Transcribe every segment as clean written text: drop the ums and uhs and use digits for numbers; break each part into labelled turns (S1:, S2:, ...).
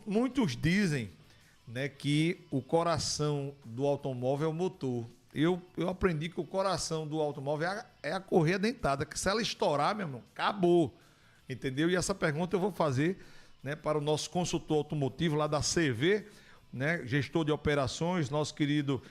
S1: Muitos dizem, né, que o coração do automóvel é o motor. Eu aprendi que o coração do automóvel é a correia dentada, que se ela estourar, meu irmão, acabou. Entendeu? E essa pergunta eu vou fazer, né, para o nosso consultor automotivo lá da CV, né, gestor de operações, nosso querido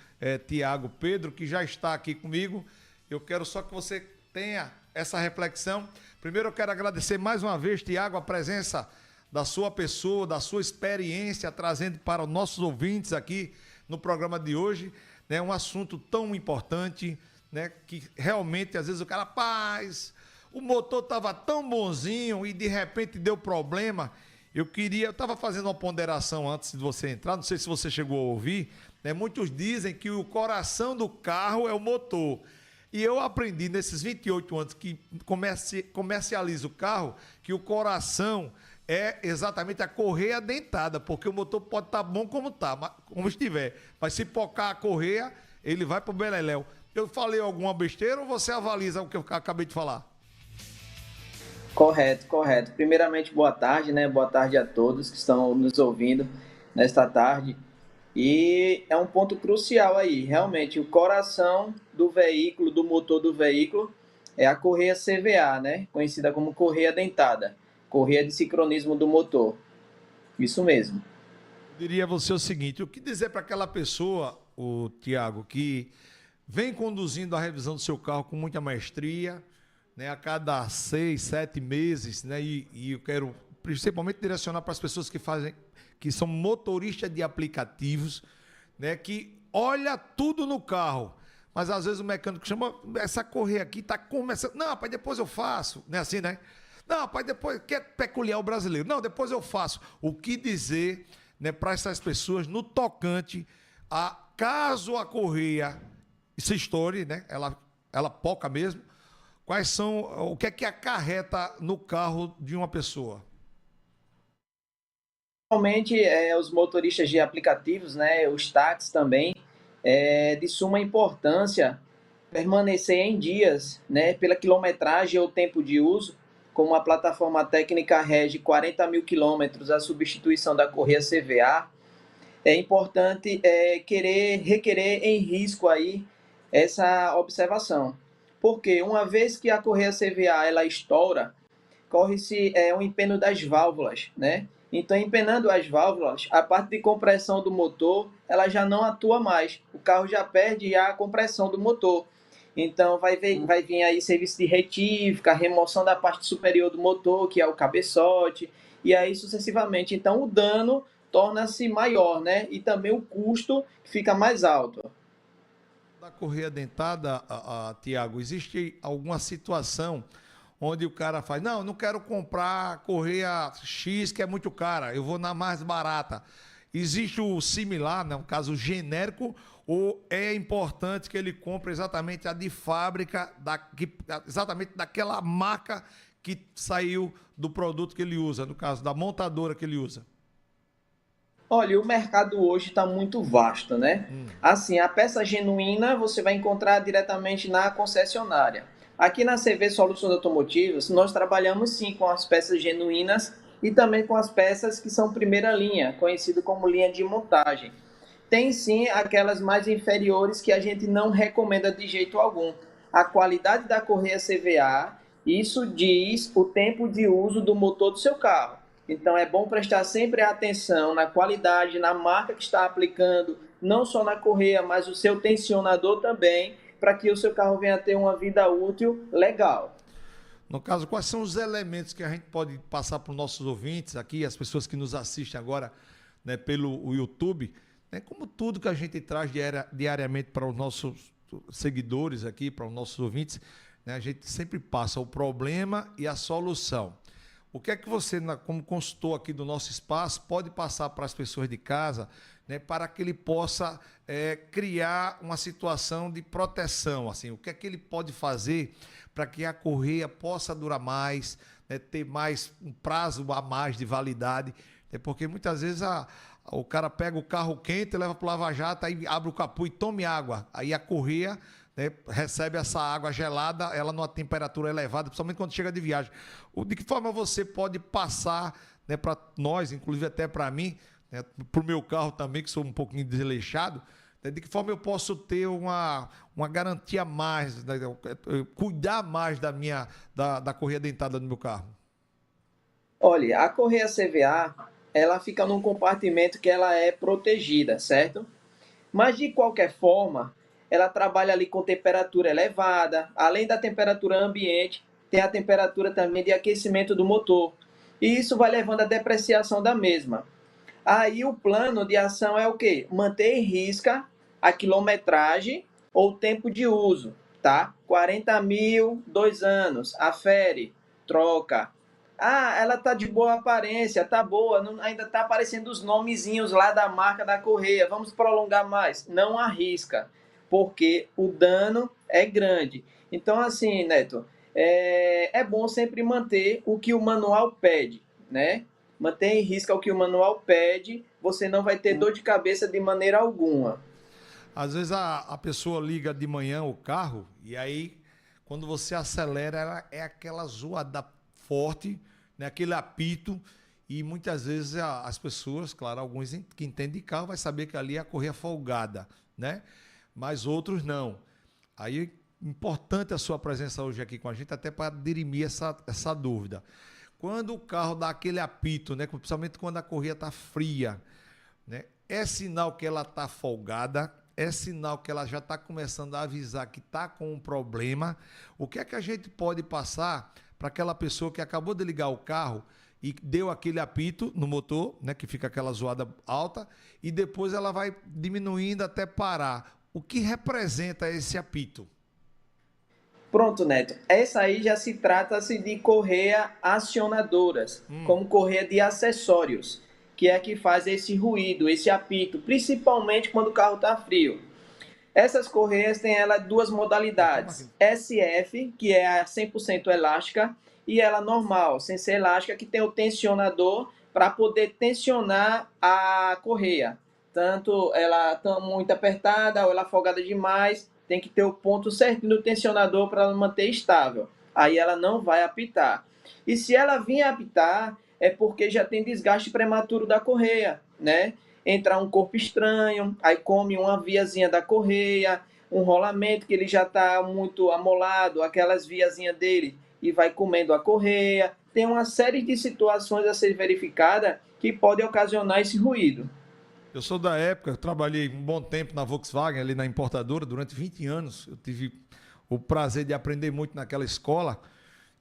S1: Tiago Pedro, que já está aqui comigo. Eu quero só que você tenha essa reflexão. Primeiro eu quero agradecer mais uma vez, Tiago, a presença da sua pessoa, da sua experiência, trazendo para os nossos ouvintes aqui no programa de hoje, né, um assunto tão importante, né, que realmente às vezes o cara, rapaz, o motor estava tão bonzinho e de repente deu problema. Eu estava fazendo uma ponderação antes de você entrar, não sei se você chegou a ouvir, né, muitos dizem que o coração do carro é o motor. E eu aprendi nesses 28 anos que comercializo o carro, que o coração é exatamente a correia dentada, porque o motor pode estar bom como estiver, mas se pocar a correia, ele vai para o beleléu. Eu falei alguma besteira ou você avaliza o que eu acabei de falar?
S2: Correto, correto. Primeiramente, boa tarde, né? Boa tarde a todos que estão nos ouvindo nesta tarde. E é um ponto crucial aí, realmente, o coração do veículo, do motor do veículo, é a correia CVA, né? Conhecida como correia dentada, correia de sincronismo do motor. Isso mesmo.
S1: Eu diria a você o seguinte, o que dizer para aquela pessoa, o Tiago, que vem conduzindo a revisão do seu carro com muita maestria, né, a cada 6, 7 meses, né, e eu quero principalmente direcionar para as pessoas que são motoristas de aplicativos, né, que olha tudo no carro, mas às vezes o mecânico chama, essa correia aqui está começando, não, rapaz, depois eu faço, não é assim, né? Não, rapaz, depois, que é peculiar o brasileiro, não, depois eu faço. O que dizer, né, para essas pessoas no tocante a caso a correia se estoure, né, ela poca mesmo, o que é que acarreta no carro de uma pessoa?
S2: Normalmente, os motoristas de aplicativos, né, os táxis também, é de suma importância permanecer em dias, né, pela quilometragem ou tempo de uso, como a plataforma técnica rege 40 mil quilômetros, a substituição da correia CVA, é importante requerer em risco aí essa observação. Porque uma vez que a correia CVA ela estoura, corre-se um empeno das válvulas, né? Então, empenando as válvulas, a parte de compressão do motor, ela já não atua mais. O carro já perde a compressão do motor. Então, vai vir aí serviço de retífica, remoção da parte superior do motor, que é o cabeçote, e aí sucessivamente. Então, o dano torna-se maior, né? E também o custo fica mais alto.
S1: Da correia dentada, Tiago, existe alguma situação onde o cara faz, não, não quero comprar correia X que é muito cara, eu vou na mais barata. Existe o similar, né, um caso genérico, ou é importante que ele compre exatamente a de fábrica, exatamente daquela marca que saiu do produto que ele usa, no caso da montadora que ele usa?
S2: Olha, o mercado hoje está muito vasto, né? Assim, a peça genuína você vai encontrar diretamente na concessionária. Aqui na CV Soluções Automotivas, nós trabalhamos sim com as peças genuínas e também com as peças que são primeira linha, conhecido como linha de montagem. Tem sim aquelas mais inferiores que a gente não recomenda de jeito algum. A qualidade da correia CVA, isso diz o tempo de uso do motor do seu carro. Então é bom prestar sempre atenção na qualidade, na marca que está aplicando, não só na correia, mas o seu tensionador também, para que o seu carro venha a ter uma vida útil legal.
S1: No caso, quais são os elementos que a gente pode passar para os nossos ouvintes aqui, as pessoas que nos assistem agora, né, pelo YouTube, né, como tudo que a gente traz diariamente para os nossos seguidores aqui, para os nossos ouvintes, né, a gente sempre passa o problema e a solução. O que é que você, como consultor aqui do nosso espaço, pode passar para as pessoas de casa, né, para que ele possa criar uma situação de proteção? Assim, o que é que ele pode fazer para que a correia possa durar mais, né, ter mais um prazo a mais de validade? Porque muitas vezes o cara pega o carro quente, leva para o lava-jato, aí abre o capô e tome água. Aí a correia, né, recebe essa água gelada, ela numa temperatura elevada, principalmente quando chega de viagem. De que forma você pode passar, né, para nós, inclusive até para mim, né, para o meu carro também, que sou um pouquinho desleixado, né, de que forma eu posso ter uma garantia a mais, né, cuidar mais da correia dentada do meu carro?
S2: Olha, a correia CVA, ela fica num compartimento que ela é protegida, certo? Mas de qualquer forma, ela trabalha ali com temperatura elevada, além da temperatura ambiente, tem a temperatura também de aquecimento do motor. E isso vai levando à depreciação da mesma. Aí o plano de ação é o quê? Manter em risca a quilometragem ou tempo de uso, tá? 40 mil, 2 anos, afere, troca. Ah, ela tá de boa aparência, tá boa, ainda tá aparecendo os nomezinhos lá da marca da correia, vamos prolongar mais. Não arrisca, porque o dano é grande. Então, assim, Neto, é bom sempre manter o que o manual pede, né? Mantenha em risca o que o manual pede, você não vai ter dor de cabeça de maneira alguma.
S1: Às vezes a pessoa liga de manhã o carro e aí, quando você acelera, ela é aquela zoada forte, né? Aquele apito. E muitas vezes as pessoas, claro, alguns que entendem de carro, vai saber que ali é a correia folgada, né? Mas outros não. Aí, importante a sua presença hoje aqui com a gente, até para dirimir essa dúvida. Quando o carro dá aquele apito, né? Principalmente quando a correia está fria, né? É sinal que ela está folgada, é sinal que ela já está começando a avisar que está com um problema. O que é que a gente pode passar para aquela pessoa que acabou de ligar o carro e deu aquele apito no motor, né, que fica aquela zoada alta, e depois ela vai diminuindo até parar? O que representa esse apito?
S2: Pronto, Neto. Essa aí já se trata-se de correia acionadoras, como correia de acessórios, que é a que faz esse ruído, esse apito, principalmente quando o carro está frio. Essas correias têm ela duas modalidades. SF, que é a 100% elástica, e ela normal, sem ser elástica, que tem o tensionador para poder tensionar a correia. Tanto ela tá muito apertada ou ela folgada demais, tem que ter o ponto certinho do tensionador para ela manter estável. Aí ela não vai apitar. E se ela vir apitar, é porque já tem desgaste prematuro da correia, né? Entrar um corpo estranho, aí come uma viazinha da correia, um rolamento que ele já está muito amolado, aquelas viazinhas dele, e vai comendo a correia. Tem uma série de situações a ser verificada que pode ocasionar esse ruído.
S1: Eu sou da época, eu trabalhei um bom tempo na Volkswagen, ali na importadora, durante 20 anos. Eu tive o prazer de aprender muito naquela escola.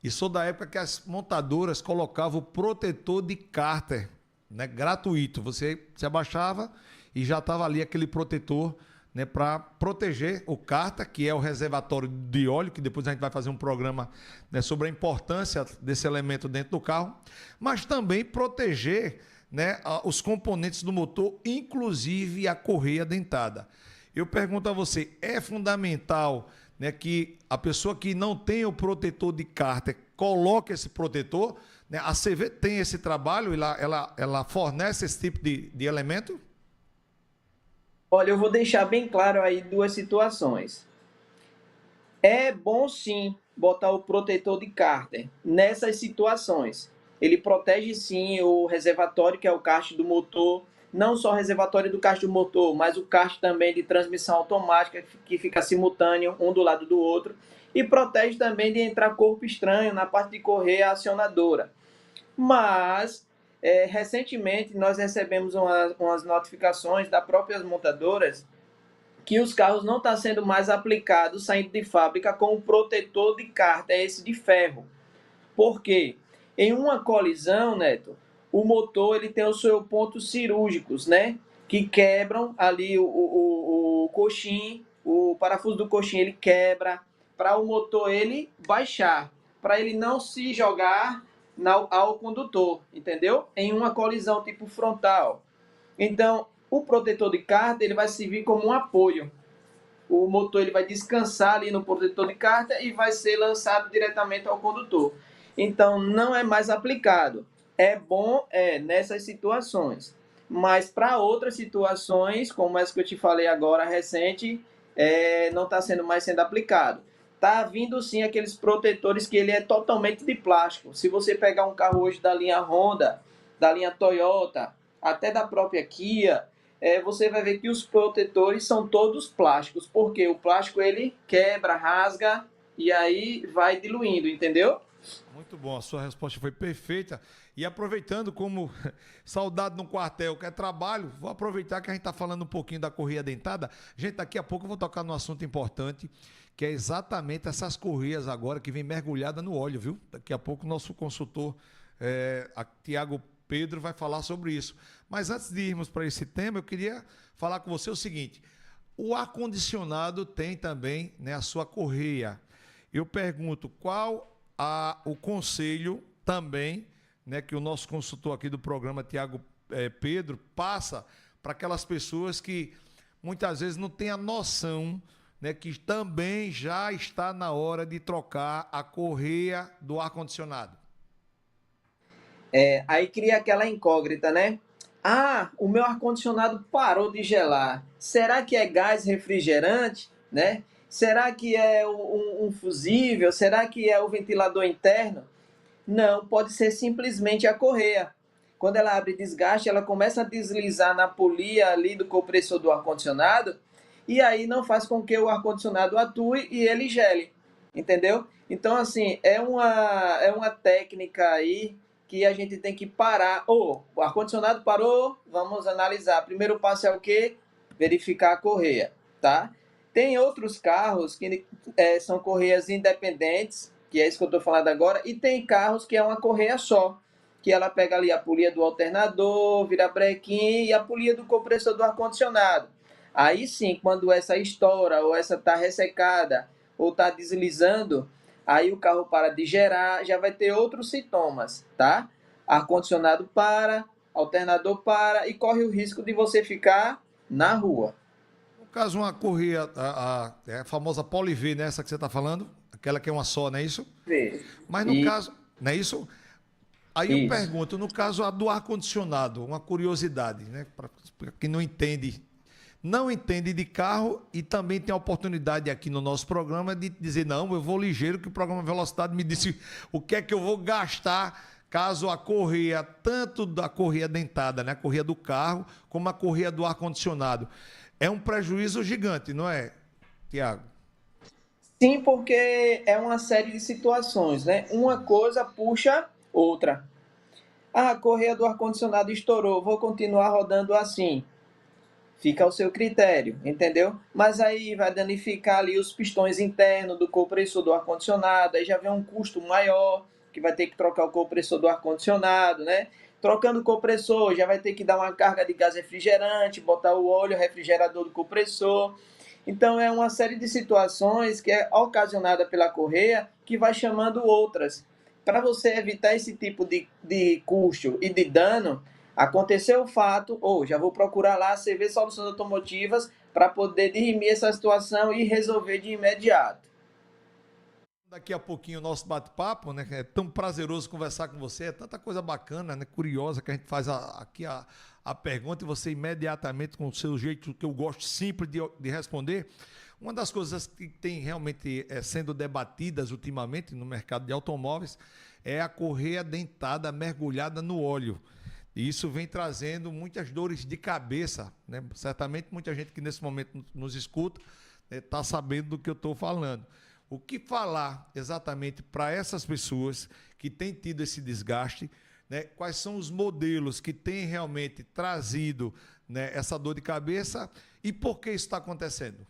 S1: E sou da época que as montadoras colocavam o protetor de cárter, né, gratuito. Você se abaixava e já estava ali aquele protetor, né, para proteger o cárter, que é o reservatório de óleo, que depois a gente vai fazer um programa, né, sobre a importância desse elemento dentro do carro, mas também proteger, né, os componentes do motor, inclusive a correia dentada. Eu pergunto a você, é fundamental, né, que a pessoa que não tem o protetor de cárter coloque esse protetor, né? A CV tem esse trabalho, ela fornece esse tipo de elemento?
S2: Olha, eu vou deixar bem claro aí duas situações. É bom sim botar o protetor de cárter nessas situações. Ele protege sim o reservatório, que é o cárter do motor, não só o reservatório do cárter do motor, mas o cárter também de transmissão automática, que fica simultâneo, um do lado do outro, e protege também de entrar corpo estranho na parte de correia acionadora. Mas, recentemente, nós recebemos umas notificações das próprias montadoras que os carros não estão sendo mais aplicados saindo de fábrica com o protetor de cárter, esse de ferro. Por quê? Em uma colisão, Neto, o motor ele tem os seus pontos cirúrgicos, né? Que quebram ali o coxim, o parafuso do coxim ele quebra, para o motor ele baixar, para ele não se jogar ao condutor, entendeu? Em uma colisão tipo frontal. Então, o protetor de cárter ele vai servir como um apoio. O motor ele vai descansar ali no protetor de cárter e vai ser lançado diretamente ao condutor. Então, não é mais aplicado. É bom nessas situações. Mas para outras situações, como essa que eu te falei agora, recente, não está sendo mais sendo aplicado. Tá vindo sim aqueles protetores que ele é totalmente de plástico. Se você pegar um carro hoje da linha Honda, da linha Toyota, até da própria Kia, você vai ver que os protetores são todos plásticos, porque o plástico ele quebra, rasga e aí vai diluindo, entendeu?
S1: Muito bom, a sua resposta foi perfeita. E aproveitando como soldado no quartel quer trabalho, vou aproveitar que a gente está falando um pouquinho da correia dentada. Gente, daqui a pouco eu vou tocar num assunto importante, que é exatamente essas correias agora que vem mergulhada no óleo, viu? Daqui a pouco o nosso consultor, Tiago Pedro, vai falar sobre isso. Mas antes de irmos para esse tema, eu queria falar com você o seguinte: o ar-condicionado tem também, né, a sua correia. Eu pergunto qual o conselho também, né, que o nosso consultor aqui do programa, Tiago Pedro, passa para aquelas pessoas que muitas vezes não têm a noção, né, que também já está na hora de trocar a correia do ar-condicionado.
S2: Aí cria aquela incógnita, né? Ah, o meu ar-condicionado parou de gelar. Será que é gás refrigerante, né? Será que é um fusível? Será que é o ventilador interno? Não, pode ser simplesmente a correia. Quando ela abre desgaste, ela começa a deslizar na polia ali do compressor do ar-condicionado e aí não faz com que o ar-condicionado atue e ele gele, entendeu? Então, assim, é uma técnica aí que a gente tem que parar. O ar-condicionado parou, vamos analisar. Primeiro passo é o quê? Verificar a correia, tá? Tem outros carros que são correias independentes, que é isso que eu estou falando agora, e tem carros que é uma correia só, que ela pega ali a polia do alternador, vira brequim e a polia do compressor do ar-condicionado. Aí sim, quando essa estoura, ou essa está ressecada, ou está deslizando, aí o carro para de gerar, já vai ter outros sintomas, tá? Ar-condicionado para, alternador para, e corre o risco de você ficar na rua.
S1: No caso, uma correia, a famosa Poliv, né, essa que você está falando, aquela que é uma só, não é isso? Mas no
S2: E
S1: caso, não é isso? Aí eu
S2: isso.
S1: pergunto, no caso a do ar-condicionado, uma curiosidade, né? Para quem não entende de carro e também tem a oportunidade aqui no nosso programa de dizer, não, eu vou ligeiro, que o programa Velocidade me disse o que é que eu vou gastar caso a correia, tanto da correia dentada, né? A correia do carro, como a correia do ar-condicionado. É um prejuízo gigante, não é, Tiago?
S2: Sim, porque é uma série de situações, né? Uma coisa puxa outra. Ah, a correia do ar-condicionado estourou, vou continuar rodando assim. Fica ao seu critério, entendeu? Mas aí vai danificar ali os pistões internos do compressor do ar-condicionado, aí já vem um custo maior, que vai ter que trocar o compressor do ar-condicionado, né? Trocando o compressor, já vai ter que dar uma carga de gás refrigerante, botar o óleo refrigerador do compressor. Então é uma série de situações que é ocasionada pela correia que vai chamando outras. Para você evitar esse tipo de custo e de dano, aconteceu o fato, ou já vou procurar lá a CV Soluções Automotivas para poder dirimir essa situação e resolver de imediato.
S1: Daqui a pouquinho o nosso bate-papo, né? É tão prazeroso conversar com você, é tanta coisa bacana, né? Curiosa que a gente faz aqui a pergunta e você imediatamente, com o seu jeito que eu gosto simples de responder. Uma das coisas que tem realmente sendo debatidas ultimamente no mercado de automóveis é a correia dentada mergulhada no óleo. E isso vem trazendo muitas dores de cabeça, né? Certamente muita gente que nesse momento nos escuta está sabendo do que eu estou falando. O que falar exatamente para essas pessoas que têm tido esse desgaste, né? Quais são os modelos que têm realmente trazido, né, essa dor de cabeça e por que isso está acontecendo?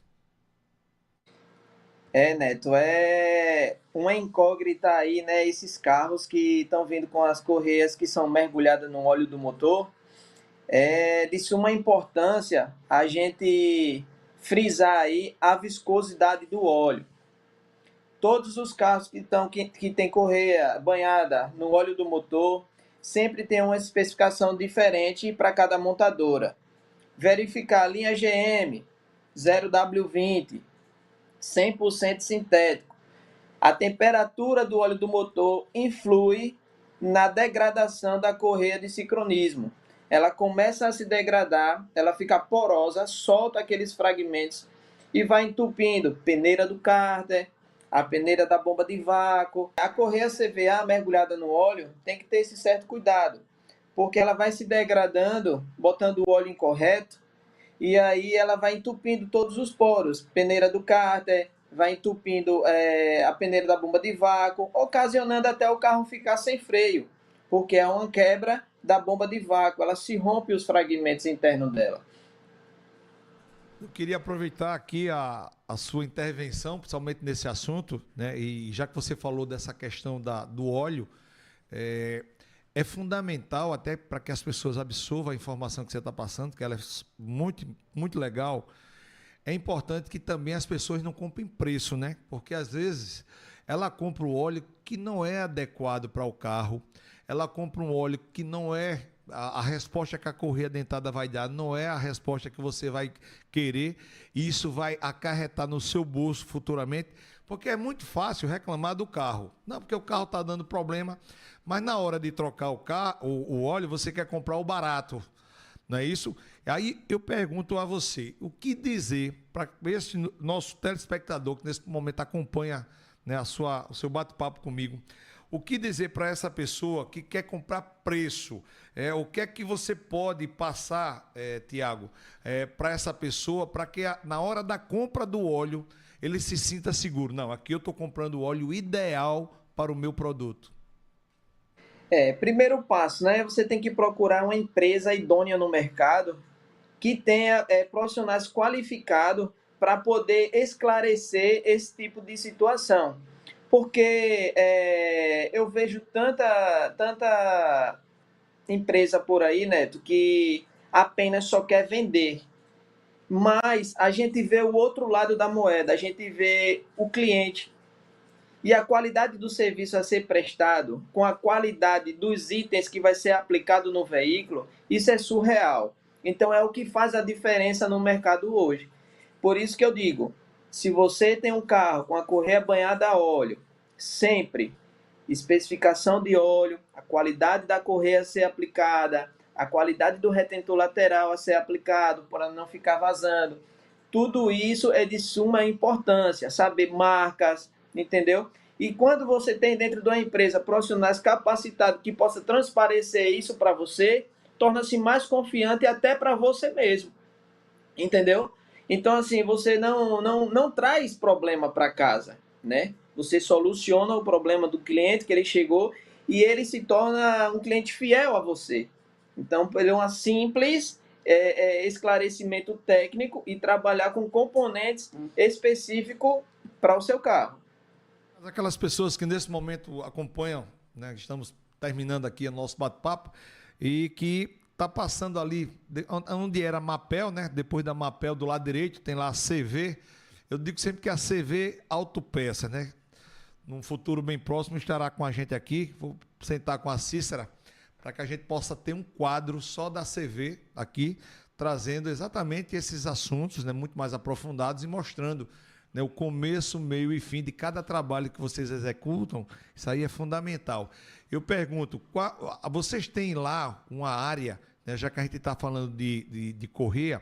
S2: Neto, é uma incógnita aí, né? Esses carros que estão vindo com as correias que são mergulhadas no óleo do motor. É de suma importância a gente frisar aí a viscosidade do óleo. Todos os carros que tem correia banhada no óleo do motor sempre tem uma especificação diferente para cada montadora. Verificar a linha GM 0W20 100% sintético. A temperatura do óleo do motor influi na degradação da correia de sincronismo. Ela começa a se degradar, ela fica porosa, solta aqueles fragmentos e vai entupindo peneira do cárter, a peneira da bomba de vácuo. A correia CVA mergulhada no óleo tem que ter esse certo cuidado, porque ela vai se degradando, botando o óleo incorreto, e aí ela vai entupindo todos os poros, peneira do cárter, vai entupindo a peneira da bomba de vácuo, ocasionando até o carro ficar sem freio, porque é uma quebra da bomba de vácuo, ela se rompe os fragmentos internos dela.
S1: Eu queria aproveitar aqui a sua intervenção, principalmente nesse assunto, né? E já que você falou dessa questão do óleo, é, é fundamental até para que as pessoas absorvam a informação que você está passando, que ela é muito, muito legal. É importante que também as pessoas não comprem preço, né? Porque às vezes ela compra o óleo que não é adequado para o carro, ela compra um óleo que não é a resposta que a correia dentada vai dar, não é a resposta que você vai querer, e isso vai acarretar no seu bolso futuramente, porque é muito fácil reclamar do carro. Não, porque o carro está dando problema, mas na hora de trocar o óleo, você quer comprar o barato. Não é isso? Aí eu pergunto a você, o que dizer para esse nosso telespectador que nesse momento acompanha, né, o seu bate-papo comigo, o que dizer para essa pessoa que quer comprar preço? O que é que você pode passar, Tiago, para essa pessoa, para que na hora da compra do óleo ele se sinta seguro? Não, aqui eu estou comprando o óleo ideal para o meu produto.
S2: Primeiro passo, né? Você tem que procurar uma empresa idônea no mercado que tenha profissionais qualificados para poder esclarecer esse tipo de situação. Porque eu vejo tanta empresa por aí, Neto, que apenas só quer vender. Mas a gente vê o outro lado da moeda, a gente vê o cliente. E a qualidade do serviço a ser prestado, com a qualidade dos itens que vai ser aplicado no veículo, isso é surreal. Então é o que faz a diferença no mercado hoje. Por isso que eu digo, se você tem um carro com a correia banhada a óleo, sempre especificação de óleo, a qualidade da correia a ser aplicada, a qualidade do retentor lateral a ser aplicado para não ficar vazando. Tudo isso é de suma importância, saber marcas, entendeu? E quando você tem dentro de uma empresa profissionais capacitados que possa transparecer isso para você, torna-se mais confiante até para você mesmo, entendeu? Então, assim, você não traz problema para casa, né? Você soluciona o problema do cliente que ele chegou e ele se torna um cliente fiel a você. Então, ele é uma simples esclarecimento técnico e trabalhar com componentes específicos para o seu carro.
S1: Aquelas pessoas que nesse momento acompanham, né, estamos terminando aqui o nosso bate-papo, e que está passando ali, onde era Mapel, né? Depois da Mapel, do lado direito, tem lá a CV. Eu digo sempre que a CV Autopeça, né? Num futuro bem próximo estará com a gente aqui. Vou sentar com a Cícera para que a gente possa ter um quadro só da CV aqui, trazendo exatamente esses assuntos, né, muito mais aprofundados e mostrando, né, o começo, meio e fim de cada trabalho que vocês executam. Isso aí é fundamental. Eu pergunto, vocês têm lá uma área, né, já que a gente está falando de correia,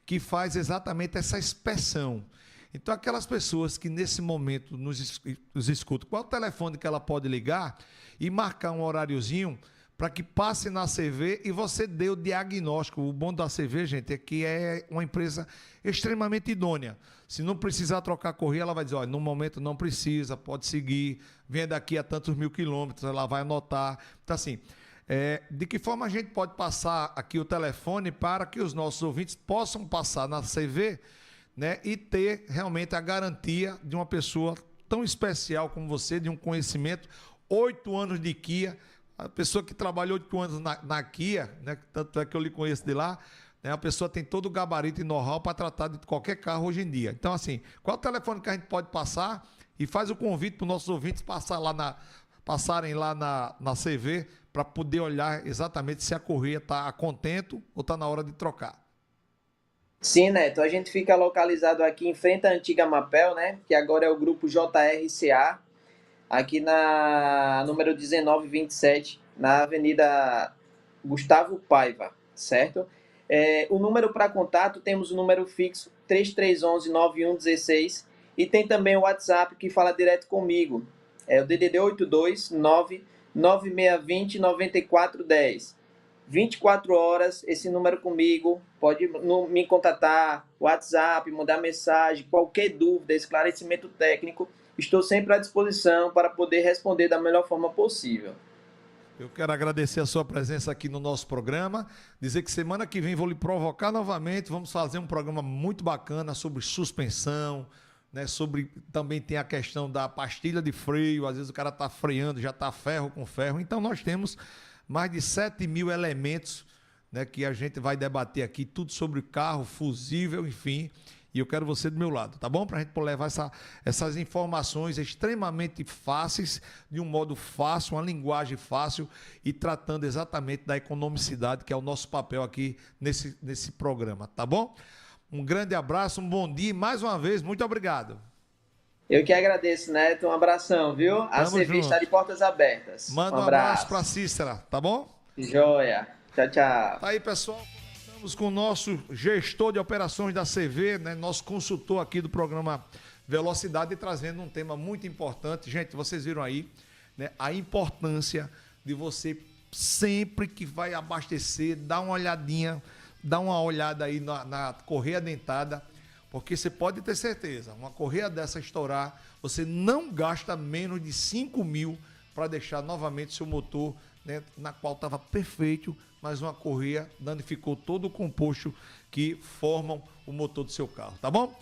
S1: que faz exatamente essa inspeção. Então, aquelas pessoas que nesse momento nos escutam, qual é o telefone que ela pode ligar e marcar um horáriozinho para que passe na CV e você dê o diagnóstico? O bom da CV, gente, é que é uma empresa extremamente idônea. Se não precisar trocar correia, ela vai dizer, olha, no momento não precisa, pode seguir, venha daqui a tantos mil quilômetros, ela vai anotar. Então, assim, de que forma a gente pode passar aqui o telefone para que os nossos ouvintes possam passar na CV, né, e ter realmente a garantia de uma pessoa tão especial como você, de um conhecimento, 8 anos de Kia, a pessoa que trabalhou 8 anos na Kia, né, tanto é que eu lhe conheço de lá, né, a pessoa tem todo o gabarito e know-how para tratar de qualquer carro hoje em dia. Então, assim, qual é o telefone que a gente pode passar? E faz o convite para os nossos ouvintes passarem lá na CV para poder olhar exatamente se a correia está a contento ou está na hora de trocar.
S2: Sim, Neto, a gente fica localizado aqui em frente à antiga Mapel, né? Que agora é o grupo JRCA, aqui na número 1927, na Avenida Gustavo Paiva, certo? O número para contato, temos o número fixo 3311-9116 e tem também o WhatsApp que fala direto comigo. É o DDD 82 99620 9410. 24 horas, esse número comigo, pode me contatar, WhatsApp, mandar mensagem, qualquer dúvida, esclarecimento técnico, estou sempre à disposição para poder responder da melhor forma possível.
S1: Eu quero agradecer a sua presença aqui no nosso programa, dizer que semana que vem vou lhe provocar novamente, vamos fazer um programa muito bacana sobre suspensão, né? Sobre, também tem a questão da pastilha de freio, às vezes o cara está freando, já está ferro com ferro, então nós temos mais de 7.000 elementos, né, que a gente vai debater aqui, tudo sobre carro, fusível, enfim, e eu quero você do meu lado, tá bom? Para a gente levar essas informações extremamente fáceis, de um modo fácil, uma linguagem fácil e tratando exatamente da economicidade, que é o nosso papel aqui nesse programa, tá bom? Um grande abraço, um bom dia e mais uma vez, muito obrigado.
S2: Eu que agradeço, Neto. Um abração, viu? A
S1: Tamo
S2: CV está de
S1: junto.
S2: portas abertas. Um
S1: Manda um abraço para
S2: abraço.
S1: Cícera, tá bom?
S2: Joia. Tchau, tchau.
S1: Tá aí, pessoal. Estamos com o nosso gestor de operações da CV, né? Nosso consultor aqui do programa Velocidade, trazendo um tema muito importante. Gente, vocês viram aí, né, a importância de você sempre que vai abastecer, dar uma olhadinha, dar uma olhada aí na correia dentada, porque você pode ter certeza, uma correia dessa estourar, você não gasta menos de 5.000 para deixar novamente seu motor, né, na qual estava perfeito, mas uma correia danificou todo o composto que formam o motor do seu carro, tá bom?